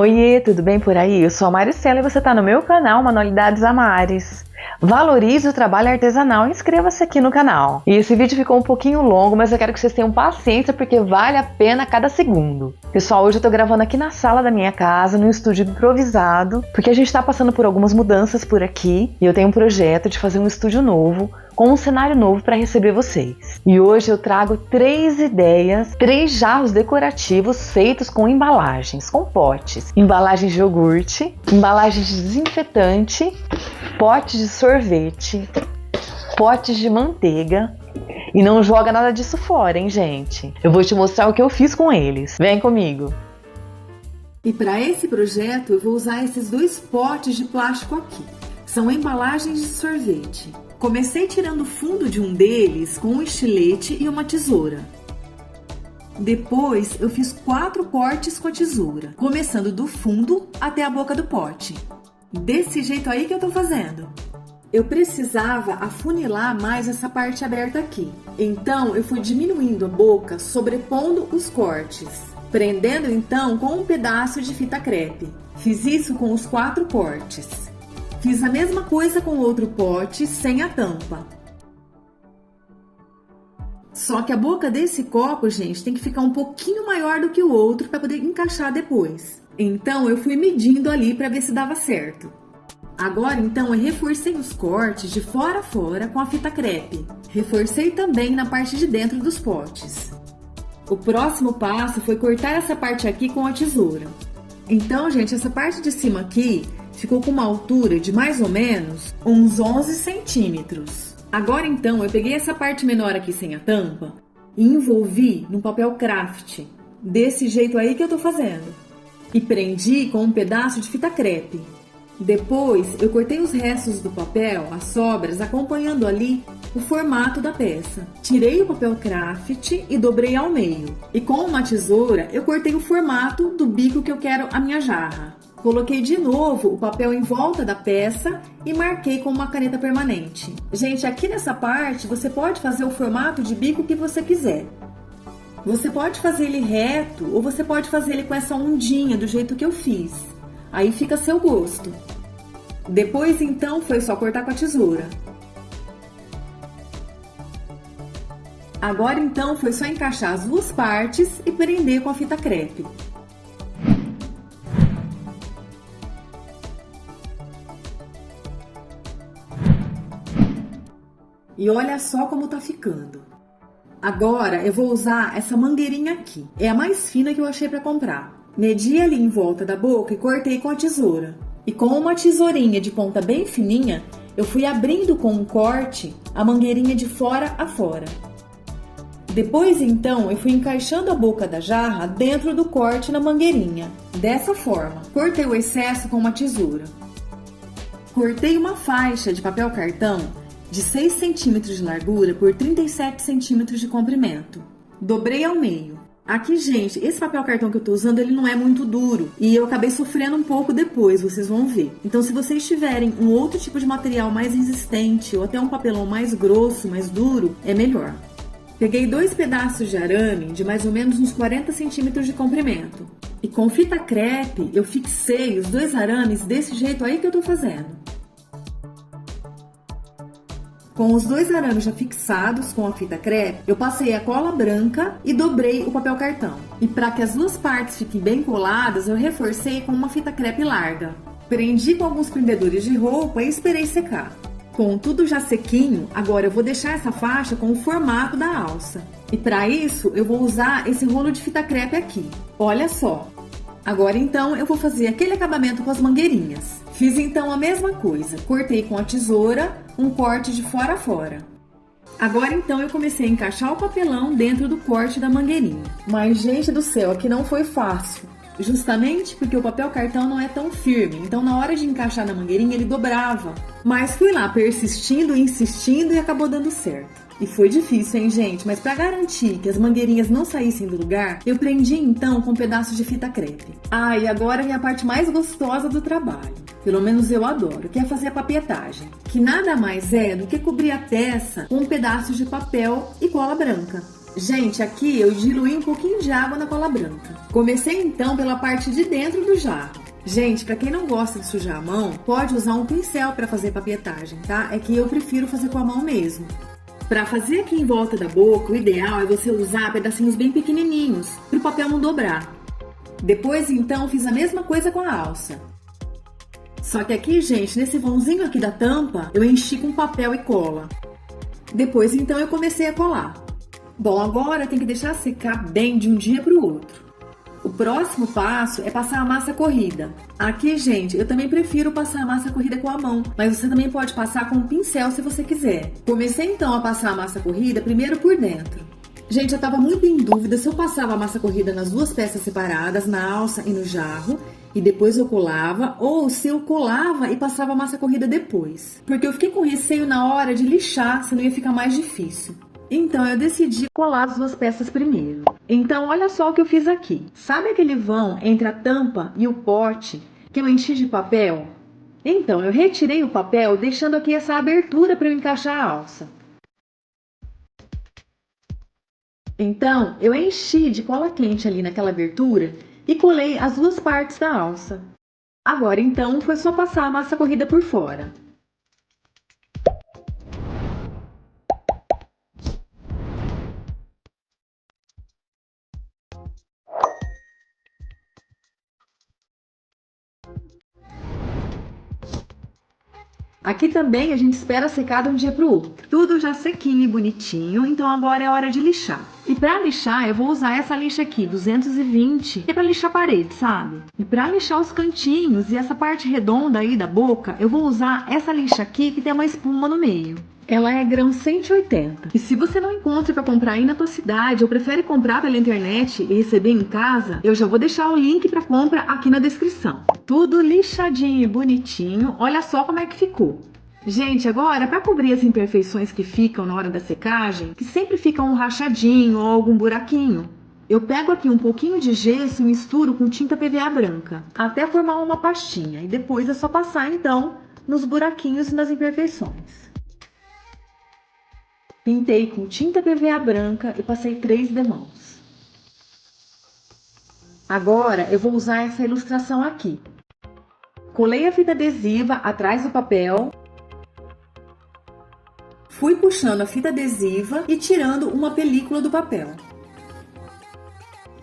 Oiê, tudo bem por aí? Eu sou a Maricela e você está no meu canal Manualidades Amares. Valorize o trabalho artesanal e inscreva-se aqui no canal. E esse vídeo ficou um pouquinho longo, mas eu quero que vocês tenham paciência porque vale a pena cada segundo. Pessoal, hoje eu tô gravando aqui na sala da minha casa, num estúdio improvisado, porque a gente tá passando por algumas mudanças por aqui e eu tenho um projeto de fazer um estúdio novo, com um cenário novo para receber vocês. E hoje eu trago 3 ideias, 3 jarros decorativos feitos com embalagens, com potes. Embalagens de iogurte, embalagens de desinfetante, potes de sorvete, potes de manteiga. E não joga nada disso fora, hein, gente? Eu vou te mostrar o que eu fiz com eles. Vem comigo! E para esse projeto eu vou usar esses 2 potes de plástico aqui. São embalagens de sorvete. Comecei tirando o fundo de um deles com um estilete e uma tesoura. Depois eu fiz 4 cortes com a tesoura, começando do fundo até a boca do pote. Desse jeito aí que eu tô fazendo. Eu precisava afunilar mais essa parte aberta aqui. Então eu fui diminuindo a boca, sobrepondo os cortes. Prendendo então com um pedaço de fita crepe. Fiz isso com os 4 cortes. Fiz a mesma coisa com o outro pote, sem a tampa. Só que a boca desse copo, gente, tem que ficar um pouquinho maior do que o outro para poder encaixar depois. Então, eu fui medindo ali para ver se dava certo. Agora, então, eu reforcei os cortes de fora a fora com a fita crepe. Reforcei também na parte de dentro dos potes. O próximo passo foi cortar essa parte aqui com a tesoura. Então, gente, essa parte de cima aqui ficou com uma altura de mais ou menos uns 11 centímetros. Agora então eu peguei essa parte menor aqui sem a tampa e envolvi no papel craft, desse jeito aí que eu tô fazendo. E prendi com um pedaço de fita crepe. Depois eu cortei os restos do papel, as sobras, acompanhando ali o formato da peça. Tirei o papel craft e dobrei ao meio. E com uma tesoura eu cortei o formato do bico que eu quero a minha jarra. Coloquei de novo o papel em volta da peça e marquei com uma caneta permanente. Gente, aqui nessa parte você pode fazer o formato de bico que você quiser. Você pode fazer ele reto ou você pode fazer ele com essa ondinha do jeito que eu fiz. Aí fica a seu gosto. Depois então foi só cortar com a tesoura. Agora então foi só encaixar as 2 partes e prender com a fita crepe. E olha só como tá ficando. Agora eu vou usar essa mangueirinha aqui. É a mais fina que eu achei para comprar. Medi ali em volta da boca e cortei com a tesoura. E com uma tesourinha de ponta bem fininha, eu fui abrindo com um corte a mangueirinha de fora a fora. Depois então eu fui encaixando a boca da jarra dentro do corte na mangueirinha. Dessa forma, cortei o excesso com uma tesoura. Cortei uma faixa de papel cartão de 6 centímetros de largura por 37 centímetros de comprimento. Dobrei ao meio. Aqui, gente, esse papel cartão que eu tô usando, ele não é muito duro. E eu acabei sofrendo um pouco depois, vocês vão ver. Então, se vocês tiverem um outro tipo de material mais resistente, ou até um papelão mais grosso, mais duro, é melhor. Peguei 2 pedaços de arame de mais ou menos uns 40 centímetros de comprimento. E com fita crepe, eu fixei os 2 arames desse jeito aí que eu tô fazendo. Com os 2 arames já fixados com a fita crepe, eu passei a cola branca e dobrei o papel cartão. E para que as 2 partes fiquem bem coladas, eu reforcei com uma fita crepe larga. Prendi com alguns prendedores de roupa e esperei secar. Com tudo já sequinho, agora eu vou deixar essa faixa com o formato da alça. E para isso, eu vou usar esse rolo de fita crepe aqui. Olha só! Agora então eu vou fazer aquele acabamento com as mangueirinhas. Fiz então a mesma coisa, cortei com a tesoura um corte de fora a fora. Agora então eu comecei a encaixar o papelão dentro do corte da mangueirinha. Mas gente do céu, aqui não foi fácil. Justamente porque o papel cartão não é tão firme, então na hora de encaixar na mangueirinha ele dobrava. Mas fui lá persistindo, insistindo e acabou dando certo. E foi difícil, hein, gente? Mas para garantir que as mangueirinhas não saíssem do lugar, eu prendi então com um pedaço de fita crepe. Ah, e agora vem a parte mais gostosa do trabalho. Pelo menos eu adoro, que é fazer a papietagem. Que nada mais é do que cobrir a peça com um pedaço de papel e cola branca. Gente, aqui eu diluí um pouquinho de água na cola branca. Comecei então pela parte de dentro do jarro. Gente, pra quem não gosta de sujar a mão, pode usar um pincel para fazer papietagem, tá? É que eu prefiro fazer com a mão mesmo. Para fazer aqui em volta da boca, o ideal é você usar pedacinhos bem pequenininhos, para o papel não dobrar. Depois, então, fiz a mesma coisa com a alça. Só que aqui, gente, nesse vãozinho aqui da tampa, eu enchi com papel e cola. Depois, então, eu comecei a colar. Bom, agora tem que deixar secar bem de um dia para o outro. O próximo passo é passar a massa corrida. Aqui, gente, eu também prefiro passar a massa corrida com a mão, mas você também pode passar com um pincel se você quiser. Comecei então a passar a massa corrida primeiro por dentro. Gente, eu estava muito em dúvida se eu passava a massa corrida nas duas peças separadas, na alça e no jarro, e depois eu colava, ou se eu colava e passava a massa corrida depois. Porque eu fiquei com receio na hora de lixar, senão ia ficar mais difícil. Então, eu decidi colar as duas peças primeiro. Então, olha só o que eu fiz aqui. Sabe aquele vão entre a tampa e o pote que eu enchi de papel? Então, eu retirei o papel, deixando aqui essa abertura para eu encaixar a alça. Então, eu enchi de cola quente ali naquela abertura e colei as duas partes da alça. Agora, então, foi só passar a massa corrida por fora. Aqui também a gente espera secar de um dia para o outro. Tudo já sequinho e bonitinho, então agora é hora de lixar. E para lixar eu vou usar essa lixa aqui, 220, que é para lixar a parede, sabe? E para lixar os cantinhos e essa parte redonda aí da boca, eu vou usar essa lixa aqui que tem uma espuma no meio. Ela é grão 180. E se você não encontra para comprar aí na tua cidade ou prefere comprar pela internet e receber em casa, eu já vou deixar o link para compra aqui na descrição. Tudo lixadinho e bonitinho. Olha só como é que ficou. Gente, agora para cobrir as imperfeições que ficam na hora da secagem, que sempre fica um rachadinho ou algum buraquinho, eu pego aqui um pouquinho de gesso e misturo com tinta PVA branca, até formar uma pastinha. E depois é só passar então nos buraquinhos e nas imperfeições. Pintei com tinta PVA branca e passei 3 demãos. Agora eu vou usar essa ilustração aqui. Colei a fita adesiva atrás do papel. Fui puxando a fita adesiva e tirando uma película do papel.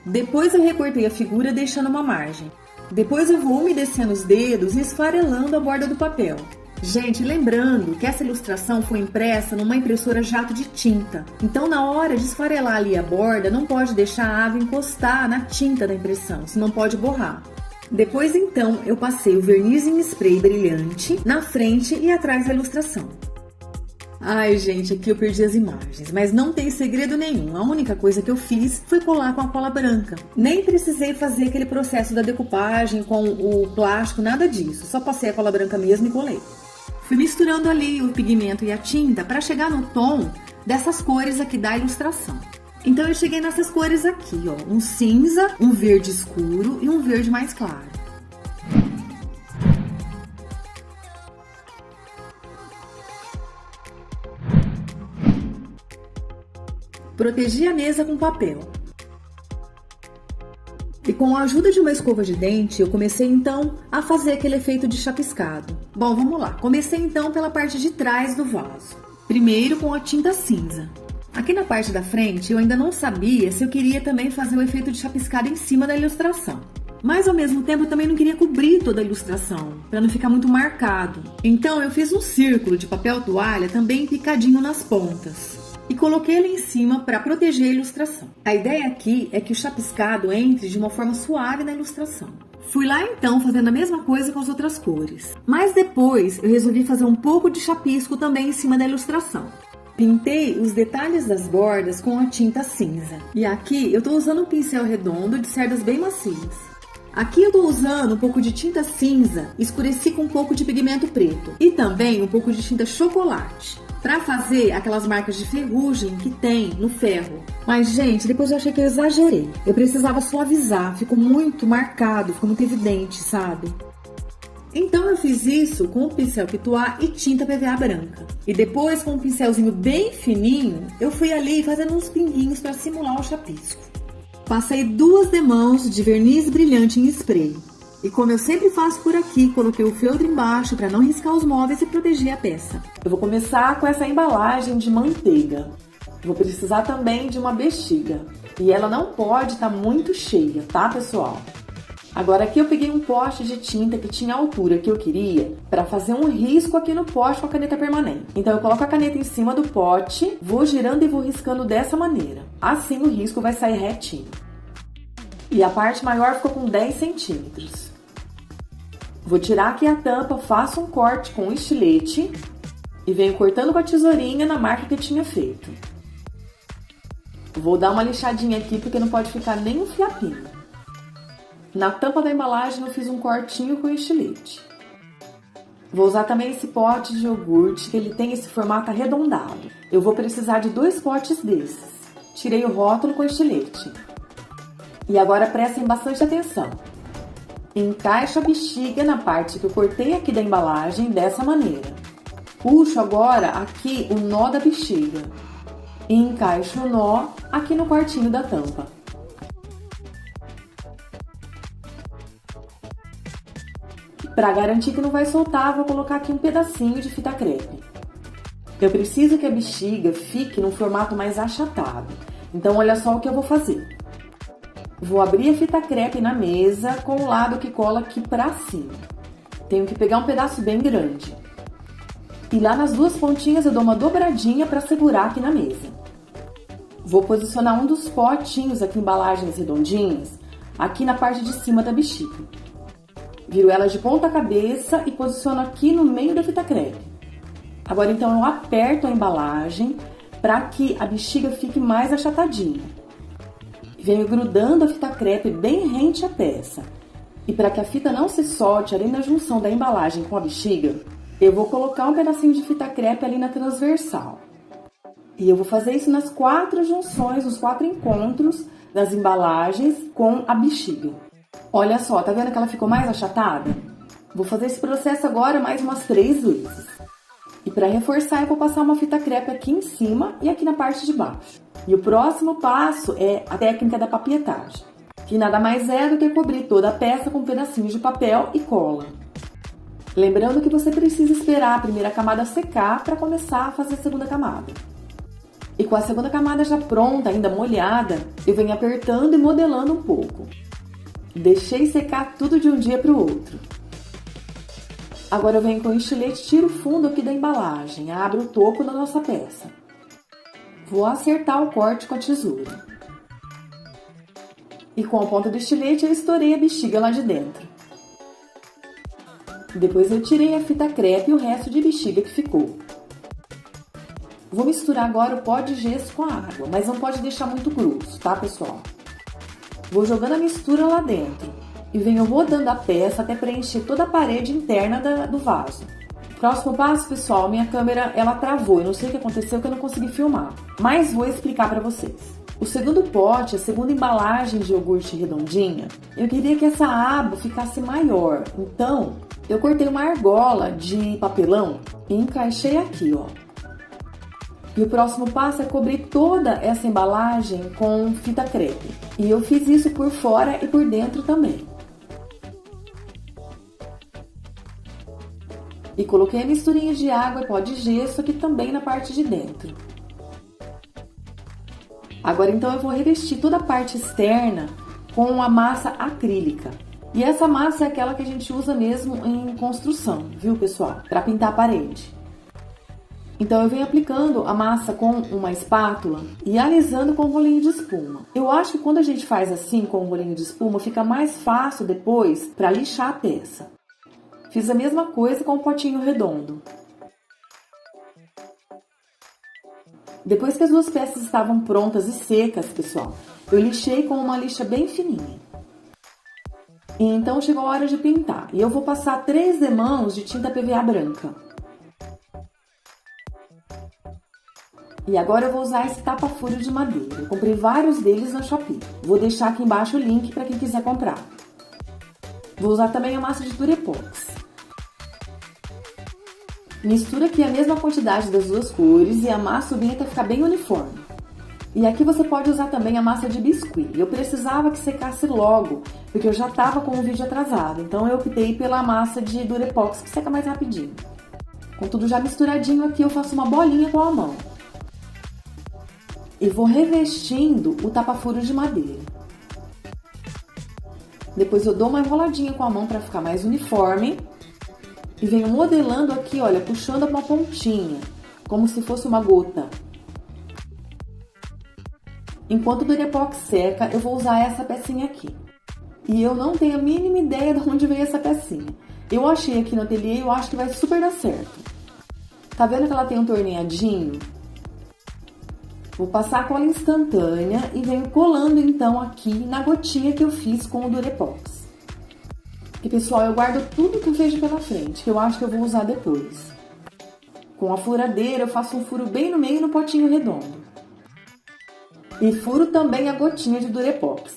Depois eu recortei a figura deixando uma margem. Depois eu vou umedecendo os dedos e esfarelando a borda do papel. Gente, lembrando que essa ilustração foi impressa numa impressora jato de tinta. Então, na hora de esfarelar ali a borda, não pode deixar a água encostar na tinta da impressão, senão pode borrar. Depois, então, eu passei o verniz em spray brilhante na frente e atrás da ilustração. Ai, gente, aqui eu perdi as imagens, mas não tem segredo nenhum. A única coisa que eu fiz foi colar com a cola branca. Nem precisei fazer aquele processo da decupagem com o plástico, nada disso. Só passei a cola branca mesmo e colei. Fui misturando ali o pigmento e a tinta para chegar no tom dessas cores aqui da ilustração. Então eu cheguei nessas cores aqui, ó, um cinza, um verde escuro e um verde mais claro. Protegi a mesa com papel. E com a ajuda de uma escova de dente, eu comecei então a fazer aquele efeito de chapiscado. Bom, vamos lá. Comecei então pela parte de trás do vaso. Primeiro com a tinta cinza. Aqui na parte da frente, eu ainda não sabia se eu queria também fazer o efeito de chapiscado em cima da ilustração. Mas ao mesmo tempo eu também não queria cobrir toda a ilustração, para não ficar muito marcado. Então eu fiz um círculo de papel toalha também picadinho nas pontas. E coloquei ele em cima para proteger a ilustração. A ideia aqui é que o chapiscado entre de uma forma suave na ilustração. Fui lá então fazendo a mesma coisa com as outras cores. Mas depois eu resolvi fazer um pouco de chapisco também em cima da ilustração. Pintei os detalhes das bordas com a tinta cinza. E aqui eu estou usando um pincel redondo de cerdas bem macias. Aqui eu estou usando um pouco de tinta cinza, escureci com um pouco de pigmento preto. E também um pouco de tinta chocolate, para fazer aquelas marcas de ferrugem que tem no ferro. Mas, gente, depois eu achei que eu exagerei. Eu precisava suavizar, ficou muito marcado, ficou muito evidente, sabe? Então eu fiz isso com o pincel Pituá e tinta PVA branca. E depois, com um pincelzinho bem fininho, eu fui ali fazendo uns pinguinhos para simular o chapisco. Passei 2 demãos de verniz brilhante em spray. E como eu sempre faço por aqui, coloquei o feltro embaixo para não riscar os móveis e proteger a peça. Eu vou começar com essa embalagem de manteiga. Vou precisar também de uma bexiga. E ela não pode estar muito cheia, tá, pessoal? Agora aqui eu peguei um pote de tinta que tinha a altura que eu queria para fazer um risco aqui no pote com a caneta permanente. Então eu coloco a caneta em cima do pote, vou girando e vou riscando dessa maneira. Assim o risco vai sair retinho. E a parte maior ficou com 10 centímetros. Vou tirar aqui a tampa, faço um corte com o estilete e venho cortando com a tesourinha na marca que eu tinha feito. Vou dar uma lixadinha aqui porque não pode ficar nem um fiapinho. Na tampa da embalagem eu fiz um cortinho com estilete. Vou usar também esse pote de iogurte, que ele tem esse formato arredondado. Eu vou precisar de 2 potes desses. Tirei o rótulo com estilete. E agora prestem bastante atenção. Encaixo a bexiga na parte que eu cortei aqui da embalagem dessa maneira. Puxo agora aqui o nó da bexiga. E encaixo o nó aqui no cortinho da tampa. Para garantir que não vai soltar, vou colocar aqui um pedacinho de fita crepe. Eu preciso que a bexiga fique num formato mais achatado. Então, olha só o que eu vou fazer. Vou abrir a fita crepe na mesa com o lado que cola aqui para cima. Tenho que pegar um pedaço bem grande. E lá nas 2 pontinhas eu dou uma dobradinha para segurar aqui na mesa. Vou posicionar um dos potinhos aqui, embalagens redondinhas, aqui na parte de cima da bexiga. Viro ela de ponta cabeça e posiciono aqui no meio da fita crepe. Agora então eu aperto a embalagem para que a bexiga fique mais achatadinha. Venho grudando a fita crepe bem rente à peça. E para que a fita não se solte ali na junção da embalagem com a bexiga, eu vou colocar um pedacinho de fita crepe ali na transversal. E eu vou fazer isso nas 4 junções, nos 4 encontros das embalagens com a bexiga. Olha só, tá vendo que ela ficou mais achatada? Vou fazer esse processo agora mais umas 3 vezes. E para reforçar, eu vou passar uma fita crepe aqui em cima e aqui na parte de baixo. E o próximo passo é a técnica da papietagem, que nada mais é do que cobrir toda a peça com um pedacinho de papel e cola. Lembrando que você precisa esperar a primeira camada secar para começar a fazer a segunda camada. E com a segunda camada já pronta, ainda molhada, eu venho apertando e modelando um pouco. Deixei secar tudo de um dia para o outro. Agora eu venho com o estilete, tiro o fundo aqui da embalagem, abro o topo da nossa peça. Vou acertar o corte com a tesoura. E com a ponta do estilete eu estourei a bexiga lá de dentro. Depois eu tirei a fita crepe e o resto de bexiga que ficou. Vou misturar agora o pó de gesso com a água, mas não pode deixar muito grosso, tá, pessoal? Vou jogando a mistura lá dentro e venho rodando a peça até preencher toda a parede interna do vaso. Próximo passo, pessoal, minha câmera ela travou, eu não sei o que aconteceu que eu não consegui filmar, mas vou explicar para vocês. O segundo pote, a segunda embalagem de iogurte redondinha, eu queria que essa aba ficasse maior, então eu cortei uma argola de papelão e encaixei aqui, ó. E o próximo passo é cobrir toda essa embalagem com fita crepe. E eu fiz isso por fora e por dentro também. E coloquei a misturinha de água e pó de gesso aqui também na parte de dentro. Agora então eu vou revestir toda a parte externa com a massa acrílica. E essa massa é aquela que a gente usa mesmo em construção, viu, pessoal? Para pintar a parede. Então eu venho aplicando a massa com uma espátula e alisando com um rolinho de espuma. Eu acho que quando a gente faz assim com um rolinho de espuma, fica mais fácil depois para lixar a peça. Fiz a mesma coisa com o potinho redondo. Depois que as 2 peças estavam prontas e secas, pessoal, eu lixei com uma lixa bem fininha. E então chegou a hora de pintar. E eu vou passar 3 demãos de tinta PVA branca. E agora eu vou usar esse tapa-furo de madeira. Eu comprei vários deles na Shopee. Vou deixar aqui embaixo o link para quem quiser comprar. Vou usar também a massa de Durepox. Mistura aqui a mesma quantidade das duas cores e amassa o bem até ficar bem uniforme. E aqui você pode usar também a massa de biscuit. Eu precisava que secasse logo, porque eu já estava com o vídeo atrasado. Então eu optei pela massa de Durepox, que seca mais rapidinho. Com tudo já misturadinho aqui, eu faço uma bolinha com a mão. E vou revestindo o tapa-furo de madeira. Depois eu dou uma enroladinha com a mão para ficar mais uniforme. E venho modelando aqui, olha, puxando uma pontinha, como se fosse uma gota. Enquanto o Durepox seca, eu vou usar essa pecinha aqui. E eu não tenho a mínima ideia de onde veio essa pecinha. Eu achei aqui no ateliê e eu acho que vai super dar certo. Tá vendo que ela tem um torneadinho? Vou passar a cola instantânea e venho colando então aqui na gotinha que eu fiz com o Durepox. E pessoal, eu guardo tudo que eu vejo pela frente, que eu acho que eu vou usar depois. Com a furadeira eu faço um furo bem no meio no potinho redondo. E furo também a gotinha de Durepox.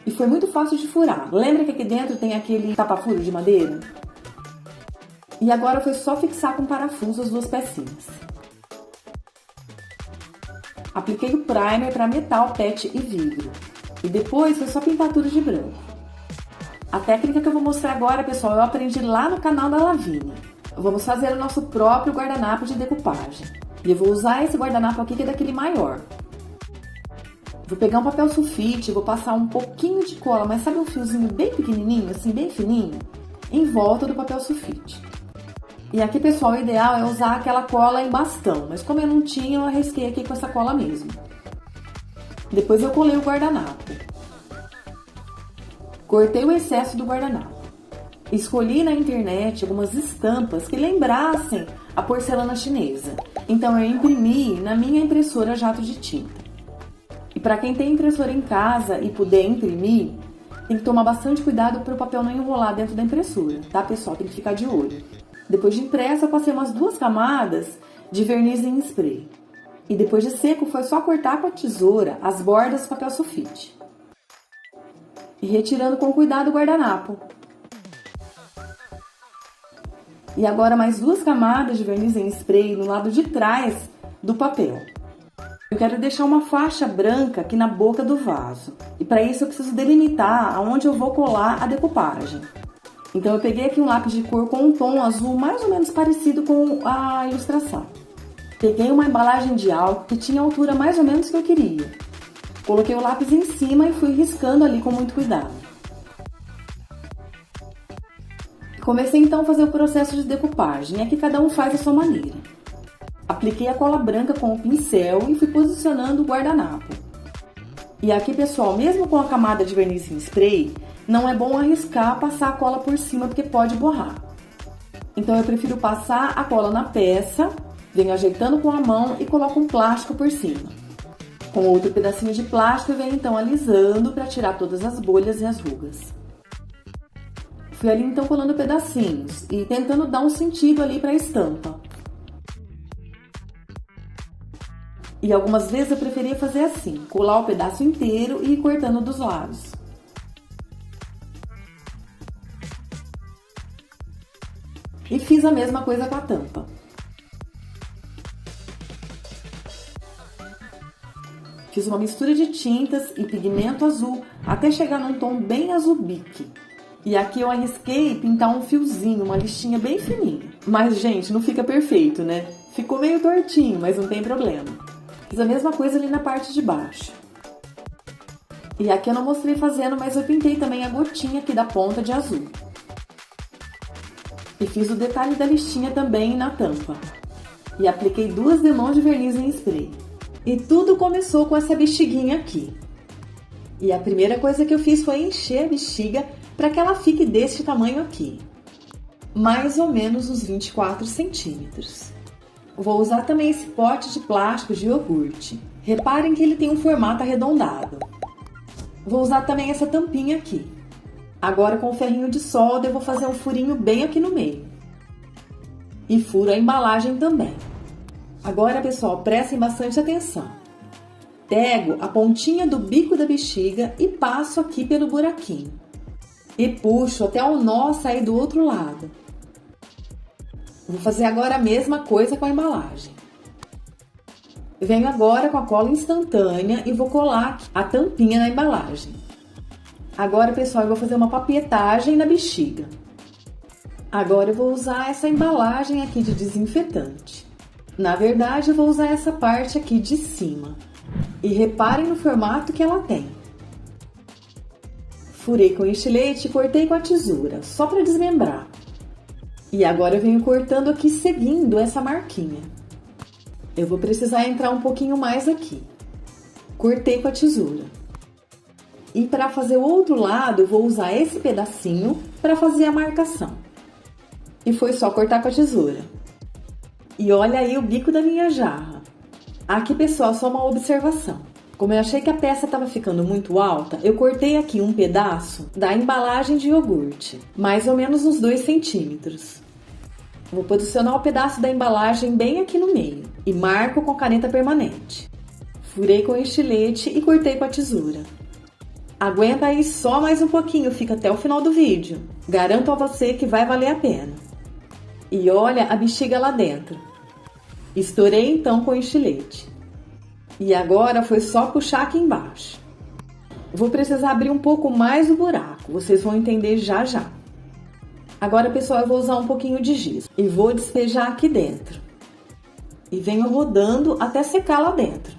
E foi muito fácil de furar. Lembra que aqui dentro tem aquele tapa-furo de madeira? E agora foi só fixar com parafuso as duas pecinhas. Apliquei o primer para metal, PET e vidro. E depois foi só pintar tudo de branco. A técnica que eu vou mostrar agora, pessoal, eu aprendi lá no canal da Lavínia. Vamos fazer o nosso próprio guardanapo de decupagem. E eu vou usar esse guardanapo aqui, que é daquele maior. Vou pegar um papel sulfite, vou passar um pouquinho de cola, mas sabe um fiozinho bem pequenininho, assim, bem fininho? Em volta do papel sulfite. E aqui, pessoal, o ideal é usar aquela cola em bastão, mas como eu não tinha, eu arrisquei aqui com essa cola mesmo. Depois eu colei o guardanapo. Cortei o excesso do guardanapo. Escolhi na internet algumas estampas que lembrassem a porcelana chinesa. Então eu imprimi na minha impressora jato de tinta. E para quem tem impressora em casa e puder imprimir, tem que tomar bastante cuidado para o papel não enrolar dentro da impressora, tá, pessoal? Tem que ficar de olho. Depois de impressa, eu passei umas 2 camadas de verniz em spray. E depois de seco, foi só cortar com a tesoura as bordas do papel sulfite. E retirando com cuidado o guardanapo. E agora mais 2 camadas de verniz em spray no lado de trás do papel. Eu quero deixar uma faixa branca aqui na boca do vaso. E para isso eu preciso delimitar aonde eu vou colar a decupagem. Então eu peguei aqui um lápis de cor com um tom azul mais ou menos parecido com a ilustração. Peguei uma embalagem de álcool que tinha a altura mais ou menos que eu queria. Coloquei o lápis em cima e fui riscando ali com muito cuidado. Comecei então a fazer o processo de decupagem. Aqui cada um faz a sua maneira. Apliquei a cola branca com o pincel e fui posicionando o guardanapo. E aqui, pessoal, mesmo com a camada de verniz em spray, não é bom arriscar passar a cola por cima porque pode borrar. Então eu prefiro passar a cola na peça, venho ajeitando com a mão e coloco um plástico por cima. Com outro pedacinho de plástico eu venho então alisando para tirar todas as bolhas e as rugas. Fui ali então colando pedacinhos e tentando dar um sentido ali para a estampa. E algumas vezes eu preferia fazer assim, colar o pedaço inteiro e ir cortando dos lados. E fiz a mesma coisa com a tampa. Fiz uma mistura de tintas e pigmento azul até chegar num tom bem azul bique. E aqui eu arrisquei pintar um fiozinho, uma listinha bem fininha. Mas, gente, não fica perfeito, né? Ficou meio tortinho, mas não tem problema. Fiz a mesma coisa ali na parte de baixo. E aqui eu não mostrei fazendo, mas eu pintei também a gotinha aqui da ponta de azul. E fiz o detalhe da listinha também na tampa. E apliquei 2 demãos de verniz em spray. E tudo começou com essa bexiguinha aqui. E a primeira coisa que eu fiz foi encher a bexiga para que ela fique deste tamanho aqui. Mais ou menos uns 24 centímetros. Vou usar também esse pote de plástico de iogurte. Reparem que ele tem um formato arredondado. Vou usar também essa tampinha aqui. Agora com o ferrinho de solda eu vou fazer um furinho bem aqui no meio. E furo a embalagem também. Agora, pessoal, prestem bastante atenção. Pego a pontinha do bico da bexiga e passo aqui pelo buraquinho. E puxo até o nó sair do outro lado. Vou fazer agora a mesma coisa com a embalagem. Venho agora com a cola instantânea e vou colar a tampinha na embalagem. Agora, pessoal, eu vou fazer uma papietagem na bexiga. Agora eu vou usar essa embalagem aqui de desinfetante. Na verdade, eu vou usar essa parte aqui de cima. E reparem no formato que ela tem. Furei com estilete e cortei com a tesoura, só para desmembrar. E agora eu venho cortando aqui seguindo essa marquinha. Eu vou precisar entrar um pouquinho mais aqui. Cortei com a tesoura. E para fazer o outro lado, eu vou usar esse pedacinho para fazer a marcação. E foi só cortar com a tesoura. E olha aí o bico da minha jarra. Aqui, pessoal, só uma observação. Como eu achei que a peça estava ficando muito alta, eu cortei aqui um pedaço da embalagem de iogurte, mais ou menos uns 2 centímetros. Vou posicionar o pedaço da embalagem bem aqui no meio e marco com caneta permanente. Furei com estilete e cortei com a tesoura. Aguenta aí só mais um pouquinho, fica até o final do vídeo. Garanto a você que vai valer a pena. E olha a bexiga lá dentro. Estourei então com o estilete. E agora foi só puxar aqui embaixo. Vou precisar abrir um pouco mais o buraco, vocês vão entender já já. Agora, pessoal, eu vou usar um pouquinho de giz e vou despejar aqui dentro. E venho rodando até secar lá dentro.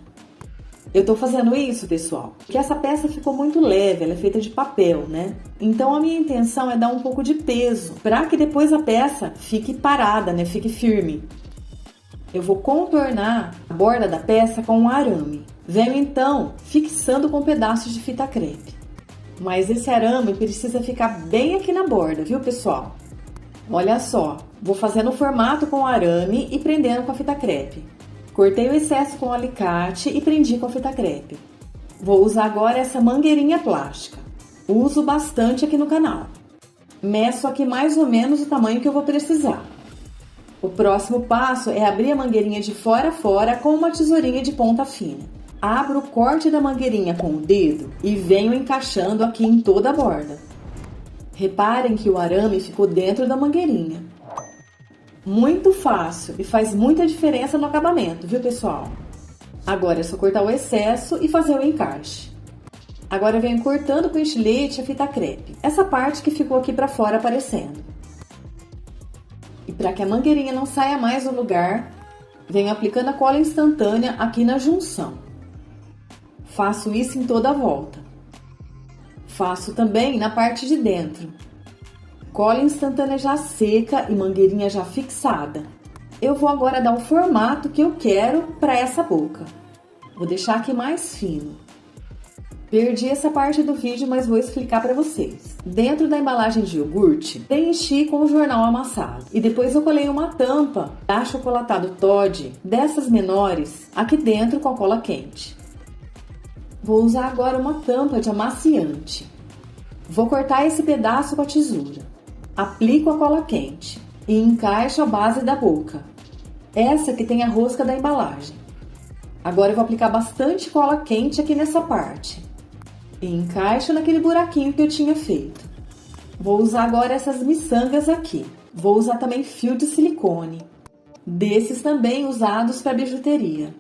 Eu tô fazendo isso, pessoal, porque essa peça ficou muito leve, ela é feita de papel, né? Então a minha intenção é dar um pouco de peso, para que depois a peça fique parada, né? Fique firme. Eu vou contornar a borda da peça com um arame. Venho então fixando com pedaços de fita crepe. Mas esse arame precisa ficar bem aqui na borda, viu, pessoal? Olha só, vou fazendo o formato com o arame e prendendo com a fita crepe. Cortei o excesso com o alicate e prendi com a fita crepe. Vou usar agora essa mangueirinha plástica. Uso bastante aqui no canal. Meço aqui mais ou menos o tamanho que eu vou precisar. O próximo passo é abrir a mangueirinha de fora a fora com uma tesourinha de ponta fina. Abro o corte da mangueirinha com o dedo e venho encaixando aqui em toda a borda. Reparem que o arame ficou dentro da mangueirinha. Muito fácil e faz muita diferença no acabamento, viu, pessoal? Agora é só cortar o excesso e fazer o encaixe. Agora eu venho cortando com estilete a fita crepe, essa parte que ficou aqui para fora aparecendo. E para que a mangueirinha não saia mais do lugar, venho aplicando a cola instantânea aqui na junção. Faço isso em toda a volta. Faço também na parte de dentro. Cola instantânea já seca e mangueirinha já fixada. Eu vou agora dar o formato que eu quero para essa boca. Vou deixar aqui mais fino. Perdi essa parte do vídeo, mas vou explicar para vocês. Dentro da embalagem de iogurte, preenchi com o jornal amassado. E depois eu colei uma tampa de achocolatado Toddy, dessas menores, aqui dentro com a cola quente. Vou usar agora uma tampa de amaciante. Vou cortar esse pedaço com a tesoura. Aplico a cola quente e encaixo a base da boca. Essa que tem a rosca da embalagem. Agora eu vou aplicar bastante cola quente aqui nessa parte. E encaixo naquele buraquinho que eu tinha feito. Vou usar agora essas miçangas aqui. Vou usar também fio de silicone. Desses também usados para bijuteria.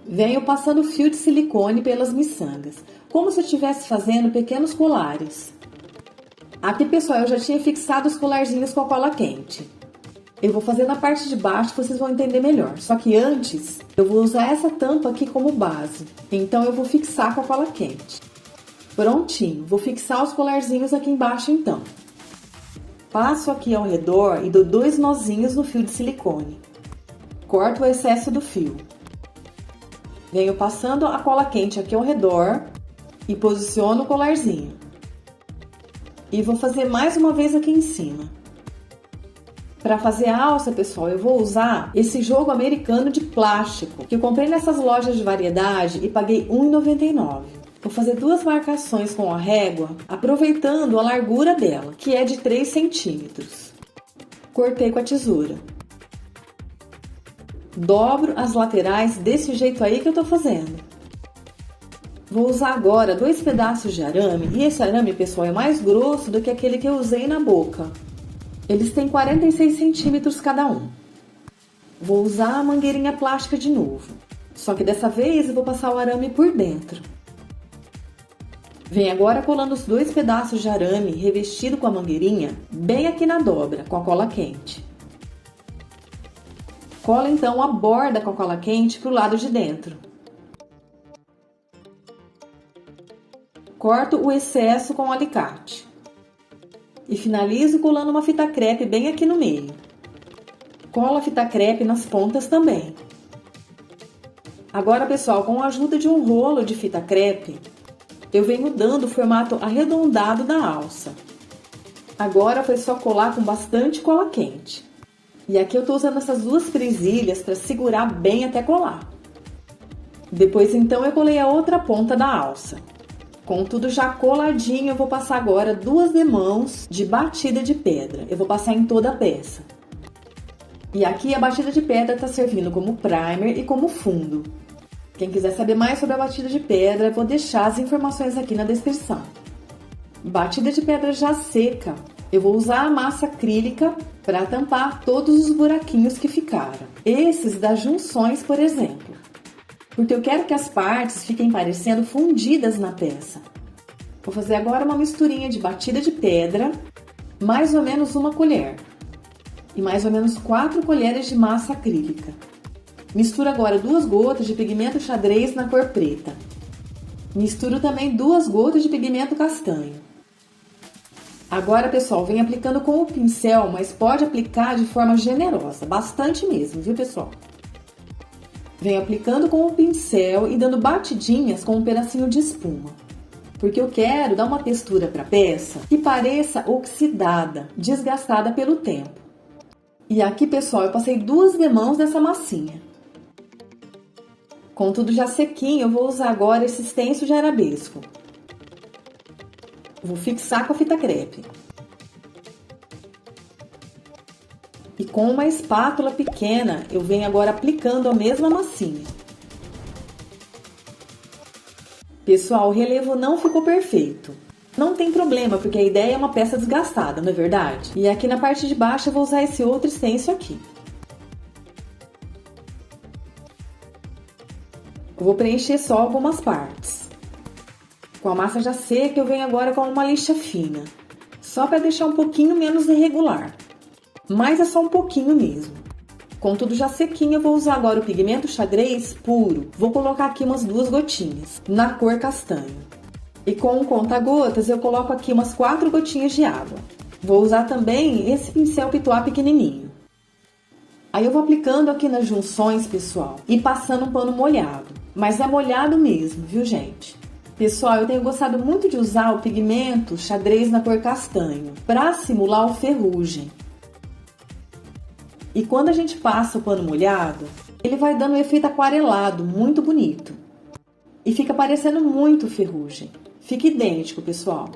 Venho passando fio de silicone pelas miçangas, como se eu estivesse fazendo pequenos colares. Aqui, pessoal, eu já tinha fixado os colarzinhos com a cola quente. Eu vou fazer na parte de baixo, vocês vão entender melhor. Só que antes, eu vou usar essa tampa aqui como base. Então, eu vou fixar com a cola quente. Prontinho, vou fixar os colarzinhos aqui embaixo, então. Passo aqui ao redor e dou 2 nozinhos no fio de silicone. Corto o excesso do fio. Venho passando a cola quente aqui ao redor e posiciono o colarzinho. E vou fazer mais uma vez aqui em cima. Para fazer a alça, pessoal, eu vou usar esse jogo americano de plástico que eu comprei nessas lojas de variedade e paguei R$ 1,99. Vou fazer 2 marcações com a régua, aproveitando a largura dela, que é de 3 centímetros. Cortei com a tesoura. Dobro as laterais desse jeito aí que eu tô fazendo. Vou usar agora 2 pedaços de arame, e esse arame, pessoal, é mais grosso do que aquele que eu usei na boca. Eles têm 46 centímetros cada um. Vou usar a mangueirinha plástica de novo, só que dessa vez eu vou passar o arame por dentro. Vem agora colando os 2 pedaços de arame revestido com a mangueirinha bem aqui na dobra, com a cola quente. Cola então a borda com a cola quente para o lado de dentro. Corto o excesso com o alicate. E finalizo colando uma fita crepe bem aqui no meio. Colo a fita crepe nas pontas também. Agora, pessoal, com a ajuda de um rolo de fita crepe, eu venho dando o formato arredondado da alça. Agora foi só colar com bastante cola quente. E aqui eu tô usando essas 2 presilhas para segurar bem até colar. Depois então eu colei a outra ponta da alça. Com tudo já coladinho, eu vou passar agora 2 demãos de batida de pedra. Eu vou passar em toda a peça. E aqui a batida de pedra está servindo como primer e como fundo. Quem quiser saber mais sobre a batida de pedra, eu vou deixar as informações aqui na descrição. Batida de pedra já seca, eu vou usar a massa acrílica para tampar todos os buraquinhos que ficaram. Esses das junções, por exemplo. Porque eu quero que as partes fiquem parecendo fundidas na peça. Vou fazer agora uma misturinha de batida de pedra, mais ou menos 1 colher. E mais ou menos 4 colheres de massa acrílica. Misturo agora 2 gotas de pigmento xadrez na cor preta. Misturo também 2 gotas de pigmento castanho. Agora, pessoal, vem aplicando com o pincel, mas pode aplicar de forma generosa, bastante mesmo, viu, pessoal? Venho aplicando com o pincel e dando batidinhas com um pedacinho de espuma. Porque eu quero dar uma textura para a peça que pareça oxidada, desgastada pelo tempo. E aqui, pessoal, eu passei 2 demãos dessa massinha. Com tudo já sequinho, eu vou usar agora esse stencil de arabesco. Vou fixar com a fita crepe. E com uma espátula pequena, eu venho agora aplicando a mesma massinha. Pessoal, o relevo não ficou perfeito. Não tem problema, porque a ideia é uma peça desgastada, não é verdade? E aqui na parte de baixo eu vou usar esse outro stencil aqui. Eu vou preencher só algumas partes. Com a massa já seca, eu venho agora com uma lixa fina. Só para deixar um pouquinho menos irregular. Mas é só um pouquinho mesmo. Com tudo já sequinho, eu vou usar agora o pigmento xadrez puro. Vou colocar aqui umas 2 gotinhas, na cor castanho. E com um conta-gotas, eu coloco aqui umas 4 gotinhas de água. Vou usar também esse pincel pituá pequenininho. Aí eu vou aplicando aqui nas junções, pessoal, e passando um pano molhado. Mas é molhado mesmo, viu, gente? Pessoal, eu tenho gostado muito de usar o pigmento xadrez na cor castanho, para simular o ferrugem. E quando a gente passa o pano molhado, ele vai dando um efeito aquarelado, muito bonito. E fica parecendo muito ferrugem. Fica idêntico, pessoal.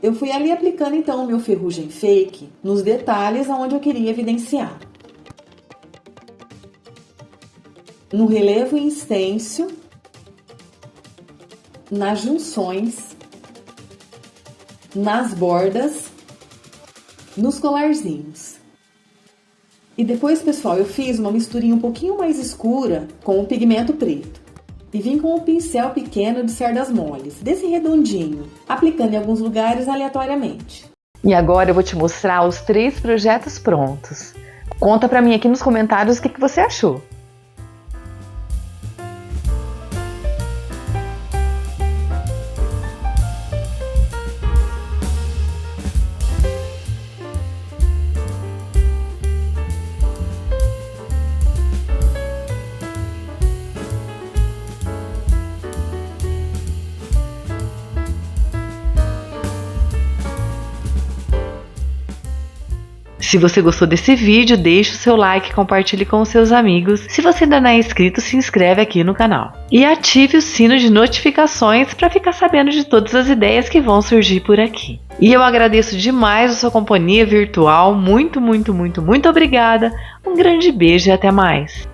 Eu fui ali aplicando então o meu ferrugem fake nos detalhes onde eu queria evidenciar. No relevo em stencil, nas junções, nas bordas, nos colarzinhos. E depois, pessoal, eu fiz uma misturinha um pouquinho mais escura com o pigmento preto. E vim com o pincel pequeno de cerdas moles, desse redondinho, aplicando em alguns lugares aleatoriamente. E agora eu vou te mostrar os 3 projetos prontos. Conta pra mim aqui nos comentários o que você achou. Se você gostou desse vídeo, deixe o seu like, compartilhe com os seus amigos. Se você ainda não é inscrito, se inscreve aqui no canal. E ative o sino de notificações para ficar sabendo de todas as ideias que vão surgir por aqui. E eu agradeço demais a sua companhia virtual. Muito obrigada. Um grande beijo e até mais.